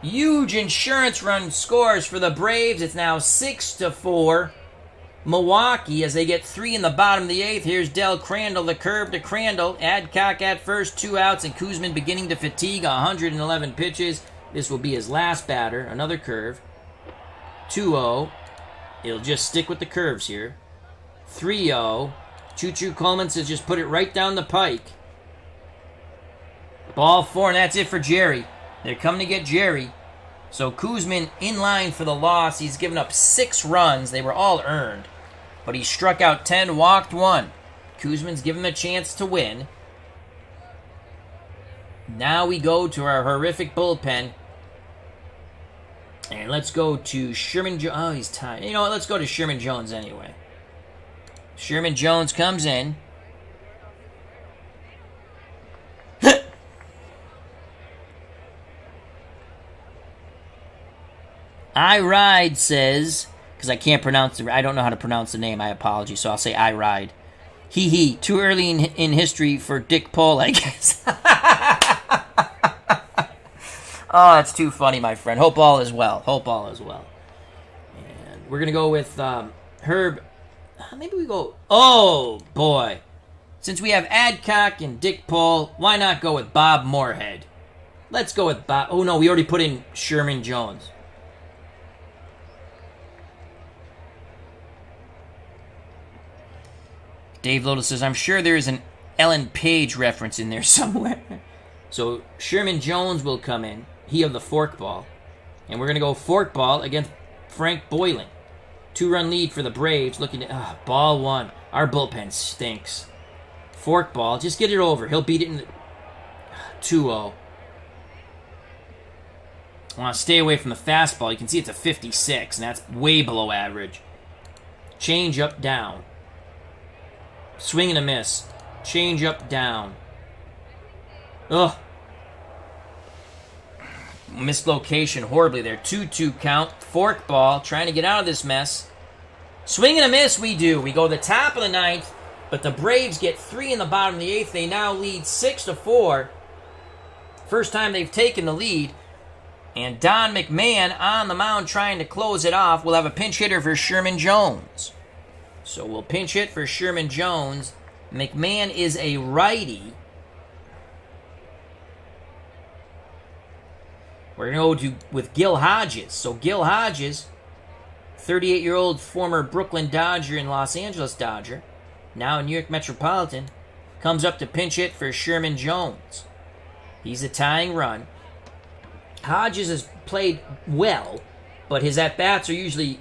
Huge insurance run scores for the Braves. It's now 6-4. Milwaukee as they get 3 in the bottom of the 8th. Here's Del Crandall, the curve to Crandall. Adcock at first, 2 outs, and Kuzmin beginning to fatigue. 111 pitches. This will be his last batter. Another curve. 2-0. He'll just stick with the curves here. 3-0. Choo-Choo Coleman says just put it right down the pike. Ball 4, and that's it for Jerry. They're coming to get Jerry. So Kuzmin in line for the loss. He's given up 6 runs. They were all earned. But he struck out 10, walked 1. Kuzmin's given him a chance to win. Now we go to our horrific bullpen. And let's go to Sherman Jones. Oh, he's tired. You know what? Let's go to Sherman Jones anyway. Sherman Jones comes in. I Ride says, because I can't pronounce it, I don't know how to pronounce the name, I apologize, so I'll say I Ride. Hee, too early in history for Dick Pole, I guess. Oh, that's too funny, my friend. Hope all is well. Hope all is well. And we're going to go with Herb. Maybe we go, oh, boy. Since we have Adcock and Dick Pole, why not go with Bob Moorhead? Let's go with Bob. Oh, no, we already put in Sherman Jones. Dave Lotus says, I'm sure there is an Ellen Page reference in there somewhere. So Sherman Jones will come in. He of the forkball. And we're going to go forkball against Frank Boylan. 2-run lead for the Braves. Looking at ball 1. Our bullpen stinks. Forkball. Just get it over. He'll beat it in the 2-0. I want to stay away from the fastball. You can see it's a 56, and that's way below average. Change up, down. Swing and a miss. Change up, down. Ugh. Mislocation horribly there. 2-2 count. Forkball. Trying to get out of this mess. Swing and a miss we do. We go to the top of the 9th, but the Braves get 3 in the bottom of the 8th. They now lead 6-4. First time they've taken the lead. And Don McMahon on the mound trying to close it off. We'll have a pinch hitter for Sherman Jones. So we'll pinch hit for Sherman Jones. McMahon is a righty. We're going to go with Gil Hodges. So Gil Hodges, 38-year-old former Brooklyn Dodger and Los Angeles Dodger, now in New York Metropolitan, comes up to pinch hit for Sherman Jones. He's a tying run. Hodges has played well, but his at-bats are usually...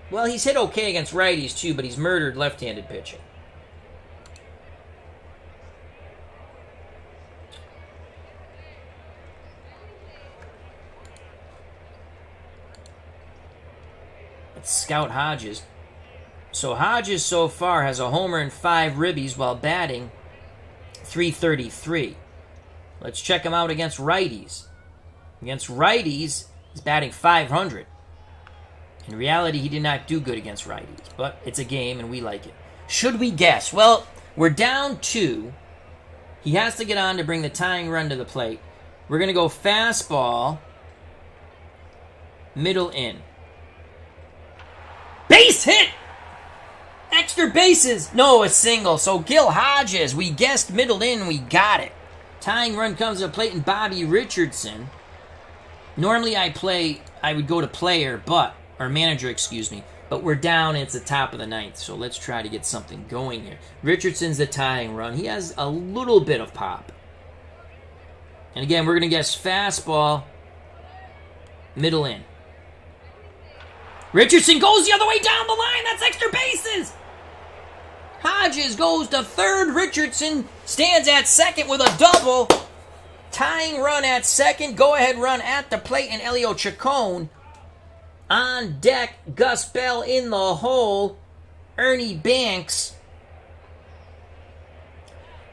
Well, he's hit okay against righties, too, but he's murdered left-handed pitching. Let's scout Hodges. So Hodges so far has a homer and 5 ribbies while batting .333. Let's check him out against righties. Against righties, he's batting .500. In reality, he did not do good against righties, but it's a game and we like it. Should we guess? Well, we're down 2. He has to get on to bring the tying run to the plate. We're going to go fastball, middle in. Base hit! Extra bases! No, a single. So Gil Hodges, we guessed middle in, we got it. Tying run comes to the plate and Bobby Richardson. Normally I would go to player, or manager, excuse me. But we're down, and it's the top of the ninth, so let's try to get something going here. Richardson's the tying run. He has a little bit of pop. And again, we're going to guess fastball, middle in. Richardson goes the other way down the line. That's extra bases. Hodges goes to third. Richardson stands at second with a double. Tying run at second. Go-ahead run at the plate, and Elio Chacon on deck. Gus Bell in the hole. Ernie Banks.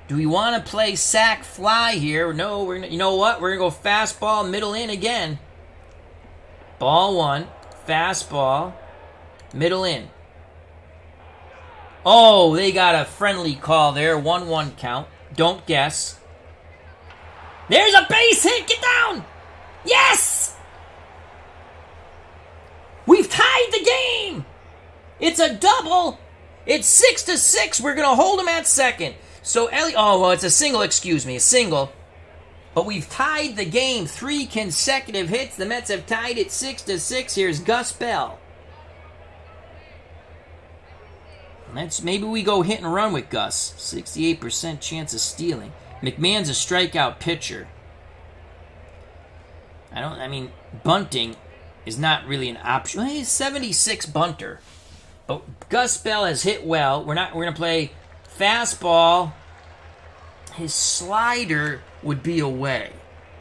Do we want to play sac fly here? No, we're gonna, you know what? We're going to go fastball, middle in again. Ball one. Fastball, middle in. Oh, they got a friendly call there. 1-1 count. Don't guess. There's a base hit. Get down. Yes! We've tied the game. It's a double. It's 6-6. We're going to hold him at second. So, it's a single, excuse me. A single. But we've tied the game. 3 consecutive hits. The Mets have tied it 6-6. Here's Gus Bell. Maybe we go hit and run with Gus. 68% chance of stealing. McMahon's a strikeout pitcher. Bunting is not really an option. He's 76 bunter. But Gus Bell has hit well. We're going to play fastball. His slider would be away.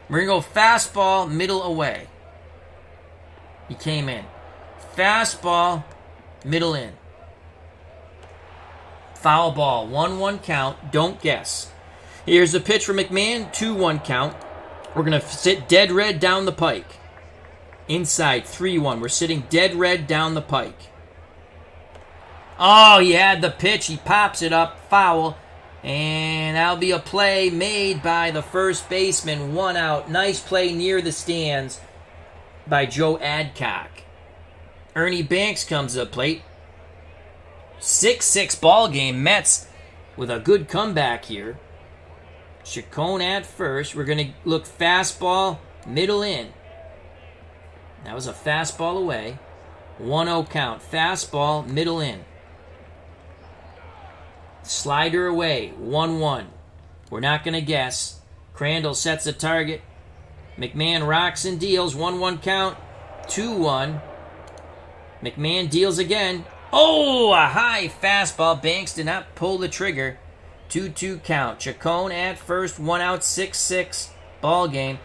We're going to go fastball, middle away. He came in. Fastball, middle in. Foul ball, 1-1 count. Don't guess. Here's the pitch for McMahon, 2-1 count. We're going to sit dead red down the pike. Inside, 3-1. We're sitting dead red down the pike. Oh, he had the pitch. He pops it up. Foul. And that'll be a play made by the first baseman. 1 out. Nice play near the stands by Joe Adcock. Ernie Banks comes to the plate. 6-6 ball game. Mets with a good comeback here. Chacon at first. We're going to look fastball, middle in. That was a fastball away. 1-0 count. Fastball, middle in. Slider away, 1-1. We're not going to guess. Crandall sets the target. McMahon rocks and deals, 1-1 count, 2-1. McMahon deals again. Oh, a high fastball. Banks did not pull the trigger. 2-2 count. Chacon at first, 1 out, 6-6 ball game.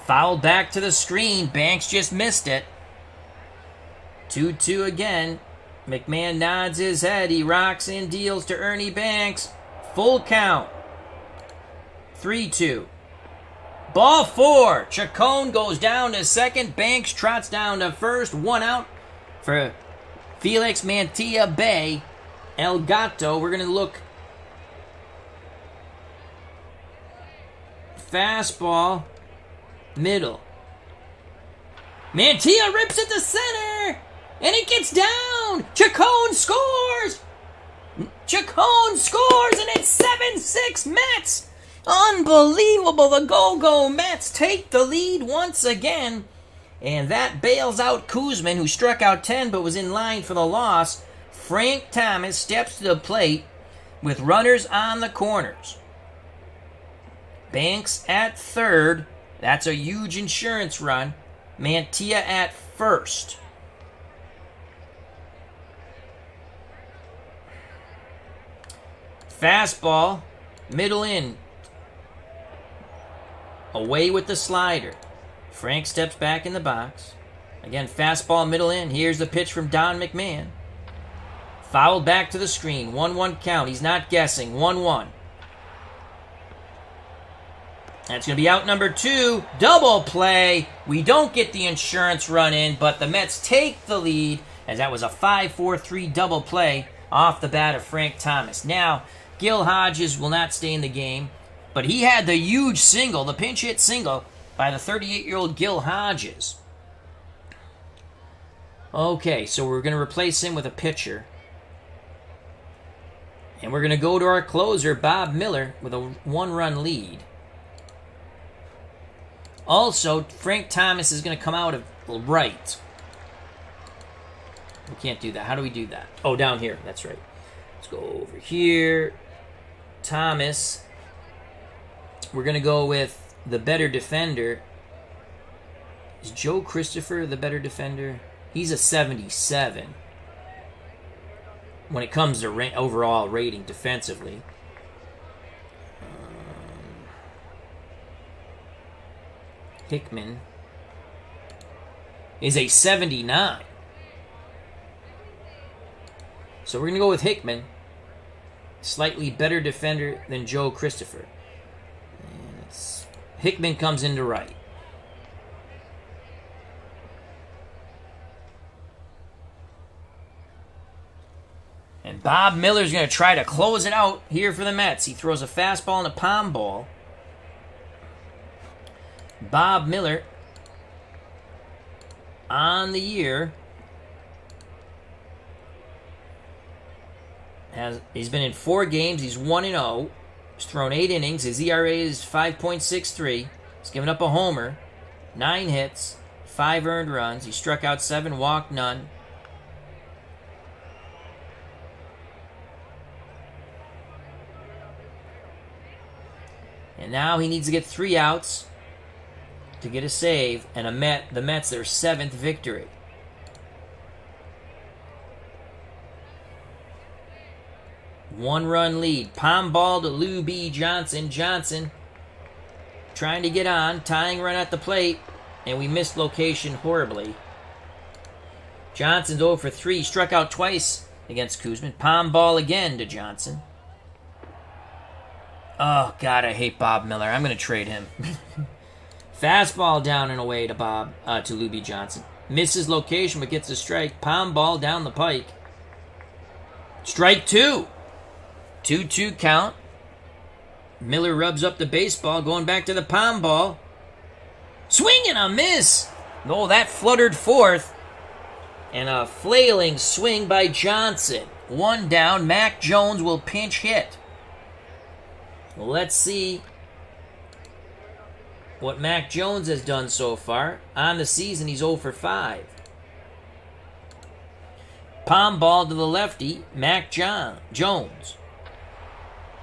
Foul back to the screen. Banks just missed it. 2-2 again. McMahon nods his head. He rocks and deals to Ernie Banks. Full count. 3-2. Ball 4. Chacon goes down to second. Banks trots down to first. 1 out for Felix Mantilla Bay. El Gato. We're going to look. Fastball. Middle. Mantilla rips it to center. And it gets down. Chacon scores. Chacon scores, and it's 7-6 Mets. Unbelievable. The Go-Go Mets take the lead once again. And that bails out Kuzman, who struck out 10 but was in line for the loss. Frank Thomas steps to the plate with runners on the corners. Banks at third. That's a huge insurance run. Mantilla at first. Fastball, middle in. Away with the slider. Frank steps back in the box. Again, fastball, middle in. Here's the pitch from Don McMahon. Fouled back to the screen. 1-1 count. He's not guessing. 1-1. That's going to be out number 2. Double play. We don't get the insurance run in, but the Mets take the lead, as that was a 5-4-3 double play off the bat of Frank Thomas. Now, Gil Hodges will not stay in the game, but he had the huge single, the pinch hit single, by the 38-year-old Gil Hodges. Okay, so we're going to replace him with a pitcher. And we're going to go to our closer, Bob Miller, with a 1-run lead. Also, Frank Thomas is going to come out of right. We can't do that. How do we do that? Oh, down here. That's right. Let's go over here. Thomas. We're going to go with the better defender. Is Joe Christopher the better defender? He's a 77 when it comes to overall rating defensively. Hickman is a 79. So we're going to go with Hickman. Slightly better defender than Joe Christopher. Hickman comes into right. And Bob Miller's going to try to close it out here for the Mets. He throws a fastball and a palm ball. Bob Miller on the year he's been in 4 games. He's 1-0. He's thrown 8 innings. His ERA is 5.63. He's given up a homer, 9 hits, 5 earned runs. He struck out 7, walked none. And now he needs to get 3 outs to get a save, and the Mets their 7th victory. One-run lead. Palm ball to Lou B. Johnson. Johnson trying to get on. Tying run at the plate. And we missed location horribly. Johnson's 0 for 3. Struck out twice against Koosman. Palm ball again to Johnson. Oh, God, I hate Bob Miller. I'm going to trade him. Fastball down and away to Lou B. Johnson. Misses location but gets a strike. Palm ball down the pike. Strike 2. 2-2 count. Miller rubs up the baseball, going back to the palm ball. Swing and a miss. Oh, that fluttered fourth. And a flailing swing by Johnson. 1 down. Mac Jones will pinch hit. Let's see what Mac Jones has done so far. On the season, he's 0 for 5. Palm ball to the lefty, Mac Jones.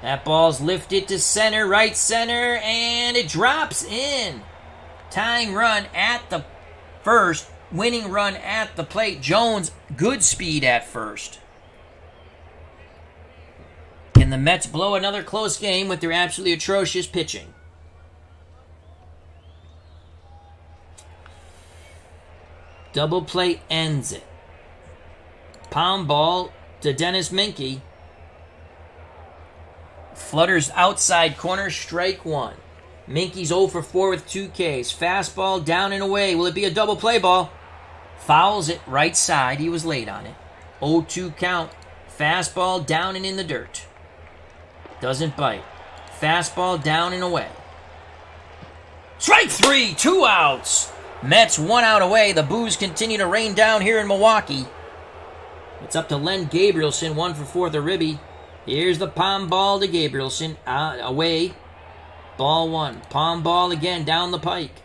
That ball's lifted to center, right center, and it drops in. Tying run at the first, winning run at the plate. Jones, good speed at first. Can the Mets blow another close game with their absolutely atrocious pitching? Double play ends it. Palm ball to Dennis Minke. Flutters outside corner, strike 1. Minke's 0 for 4 with 2 Ks. Fastball down and away. Will it be a double play ball? Fouls it right side. He was late on it. 0-2 count. Fastball down and in the dirt. Doesn't bite. Fastball down and away. Strike 3. 2 outs. Mets 1 out away. The boos continue to rain down here in Milwaukee. It's up to Len Gabrielson, 1 for 4 the ribby. Here's the palm ball to Gabrielson. Away. Ball 1. Palm ball again down the pike.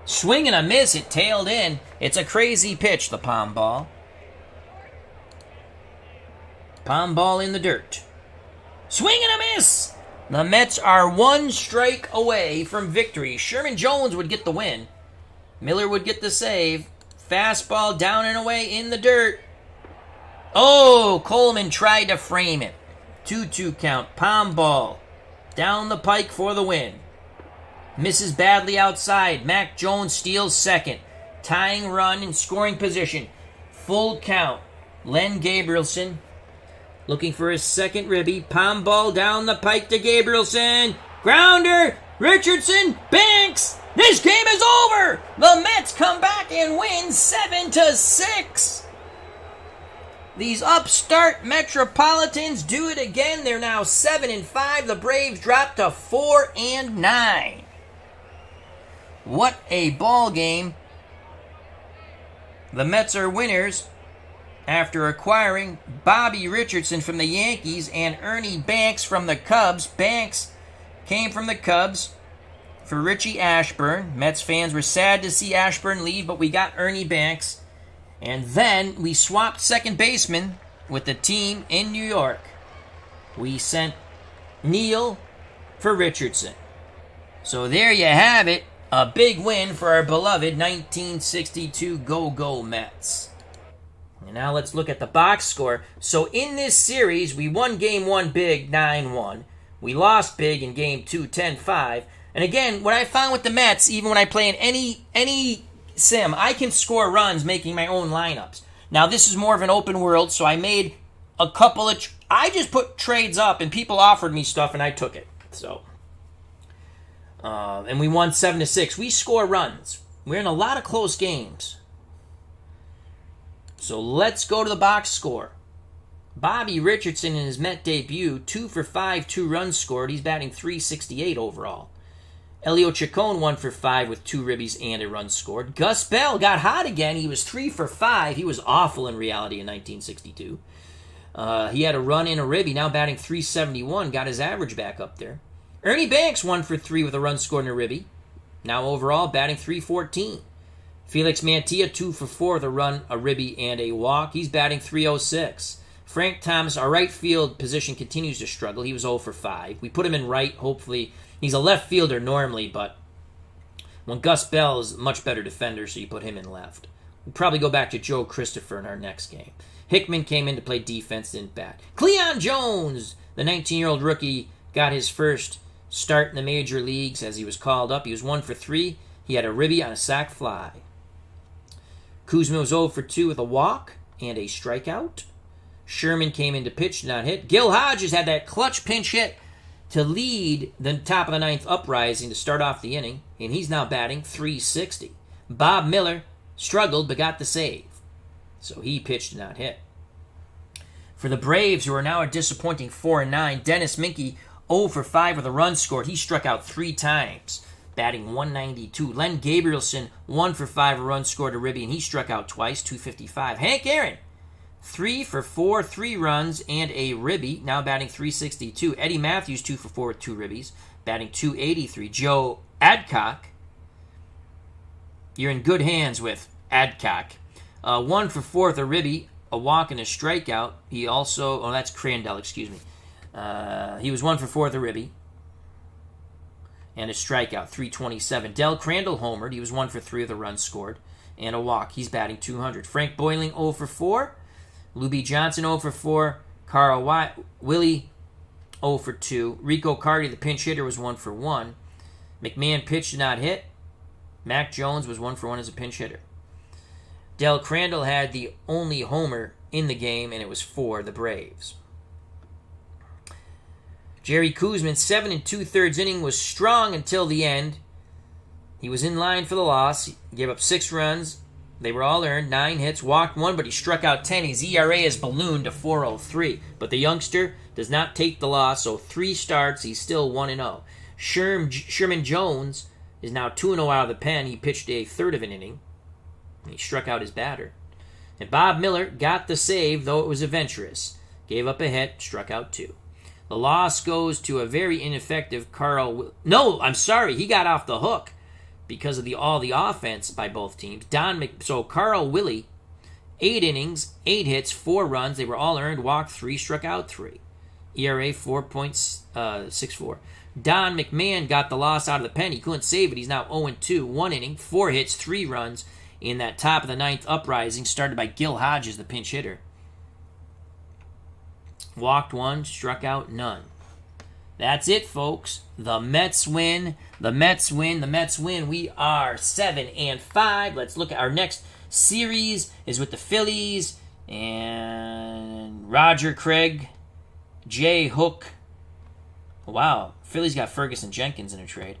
Swing and a miss. It tailed in. It's a crazy pitch, the palm ball. Palm ball in the dirt. Swing and a miss. The Mets are 1 strike away from victory. Sherman Jones would get the win. Miller would get the save. Fastball down and away in the dirt. Oh, Coleman tried to frame it. 2-2 count. Palm ball. Down the pike for the win. Misses badly outside. Mac Jones steals second. Tying run in scoring position. Full count. Len Gabrielson looking for his second ribby. Palm ball down the pike to Gabrielson. Grounder. Richardson. Banks. This game is over. The Mets come back and win 7-6. These upstart Metropolitans do it again. They're now 7-5. The Braves drop to 4-9. What a ball game. The Mets are winners after acquiring Bobby Richardson from the Yankees and Ernie Banks from the Cubs. Banks came from the Cubs for Richie Ashburn. Mets fans were sad to see Ashburn leave, but we got Ernie Banks. And then we swapped second baseman with the team in New York. We sent Neal for Richardson. So there you have it. A big win for our beloved 1962 Go-Go Mets. And now let's look at the box score. So in this series, we won Game 1 big, 9-1. We lost big in Game 2, 10-5. And again, what I found with the Mets, even when I play in any sim, I can score runs making my own lineups. Now, this is more of an open world, so I made a couple of... I just put trades up, and people offered me stuff, and I took it. So, and we won 7-6. We score runs. We're in a lot of close games. So let's go to the box score. Bobby Richardson in his Met debut, 2 for 5, 2 runs scored. He's batting .368 overall. Elio Chacon 1 for 5 with 2 ribbies and a run scored. Gus Bell got hot again. He was 3 for 5. He was awful in reality in 1962. He had a run and a ribby, now batting .371, got his average back up there. Ernie Banks 1 for 3 with a run scored and a ribby. Now overall batting .314. Felix Mantilla 2 for 4 with a run, a ribby, and a walk. He's batting .306. Frank Thomas, our right field position continues to struggle. He was 0 for 5. We put him in right, hopefully. He's a left fielder normally, but when Gus Bell is a much better defender, so you put him in left. We'll probably go back to Joe Christopher in our next game. Hickman came in to play defense, didn't bat. Cleon Jones, the 19-year-old rookie, got his first start in the major leagues as he was called up. He was 1 for 3. He had a ribby on a sac fly. Kuzma was 0 for 2 with a walk and a strikeout. Sherman came in to pitch, did not hit. Gil Hodges had that clutch pinch hit to lead the top of the ninth uprising to start off the inning, and he's now batting .360. Bob Miller struggled but got the save, so he pitched, did not hit. For the Braves, who are now a disappointing 4-9, Dennis Minke 0 for 5 with a run scored. He struck out 3 times, batting .192. Len Gabrielson 1 for 5, a run scored, a ribby, and he struck out twice, .255. Hank Aaron 3 for 4, 3 runs, and a ribby, now batting .362. Eddie Matthews, 2 for 4 with 2 ribbies, batting .283. Joe Adcock, you're in good hands with Adcock. 1 for 4 with a ribby, a walk, and a strikeout. He also, oh, that's Crandall, excuse me. He was 1 for 4 with a ribby, and a strikeout, .327. Del Crandall homered. He was 1 for 3 with a run scored, and a walk. He's batting .200. Frank Boyling, 0 for 4. Luby Johnson 0 for 4. Carl Willie 0 for 2. Rico Carty, the pinch hitter, was 1 for 1. McMahon pitched, did not hit. Mac Jones was 1 for 1 as a pinch hitter. Del Crandall had the only homer in the game, and it was for the Braves. Jerry Koosman, 7 2/3 inning, was strong until the end. He was in line for the loss. He gave up 6 runs. They were all earned, 9 hits, walked 1, but he struck out 10. His ERA is ballooned to .403. But the youngster does not take the loss, so 3 starts, he's still 1-0. Sherman Jones is now 2-0 out of the pen. He pitched a third of an inning, and he struck out his batter. And Bob Miller got the save, though it was adventurous. Gave up a hit, struck out 2. The loss goes to a very ineffective Carl... No, I'm sorry, he got off the hook because of all the offense by both teams. So Carl Willie, 8 innings, 8 hits, 4 runs. They were all earned, walked 3, struck out 3. ERA 4.64. Don McMahon got the loss out of the pen. He couldn't save it. He's now 0-2. 1 inning, 4 hits, 3 runs in that top of the ninth uprising, started by Gil Hodges, the pinch hitter. Walked 1, struck out none. That's it, folks. The Mets win. The Mets win. The Mets win. We are 7-5. Let's look at our next series is with the Phillies and Roger Craig, Jay Hook. Wow, Phillies got Ferguson Jenkins in a trade.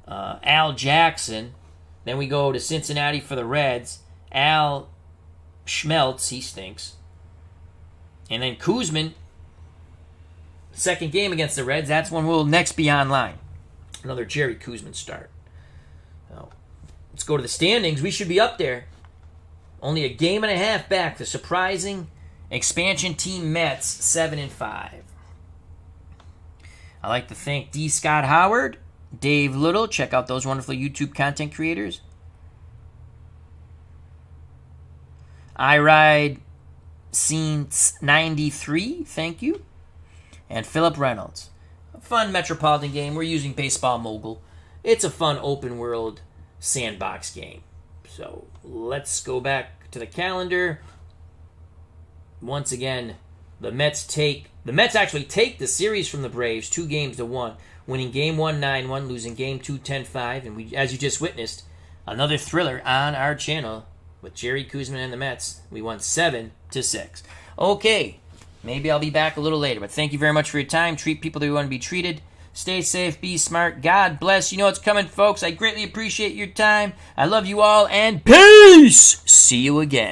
Al Jackson. Then we go to Cincinnati for the Reds. Al Schmeltz, he stinks. And then Koosman, second game against the Reds. That's when we'll next be online. Another Jerry Koosman start. Now, let's go to the standings. We should be up there. Only a game and a half back. The surprising expansion team Mets, 7-5. I'd like to thank D. Scott Howard, Dave Little. Check out those wonderful YouTube content creators. I Ride Scene 93, thank you. And Philip Reynolds. A fun Metropolitan game. We're using Baseball Mogul. It's a fun open world sandbox game. So let's go back to the calendar. Once again, the Mets actually take the series from the Braves 2-1, winning game 1 9-1, losing game 2 10-5, and we, as you just witnessed, another thriller on our channel with Jerry Kuzman and the Mets. We won 7-6. Okay, maybe I'll be back a little later, but thank you very much for your time. Treat people the way you want to be treated. Stay safe, be smart. God bless. You know what's coming, folks. I greatly appreciate your time. I love you all, and peace! See you again.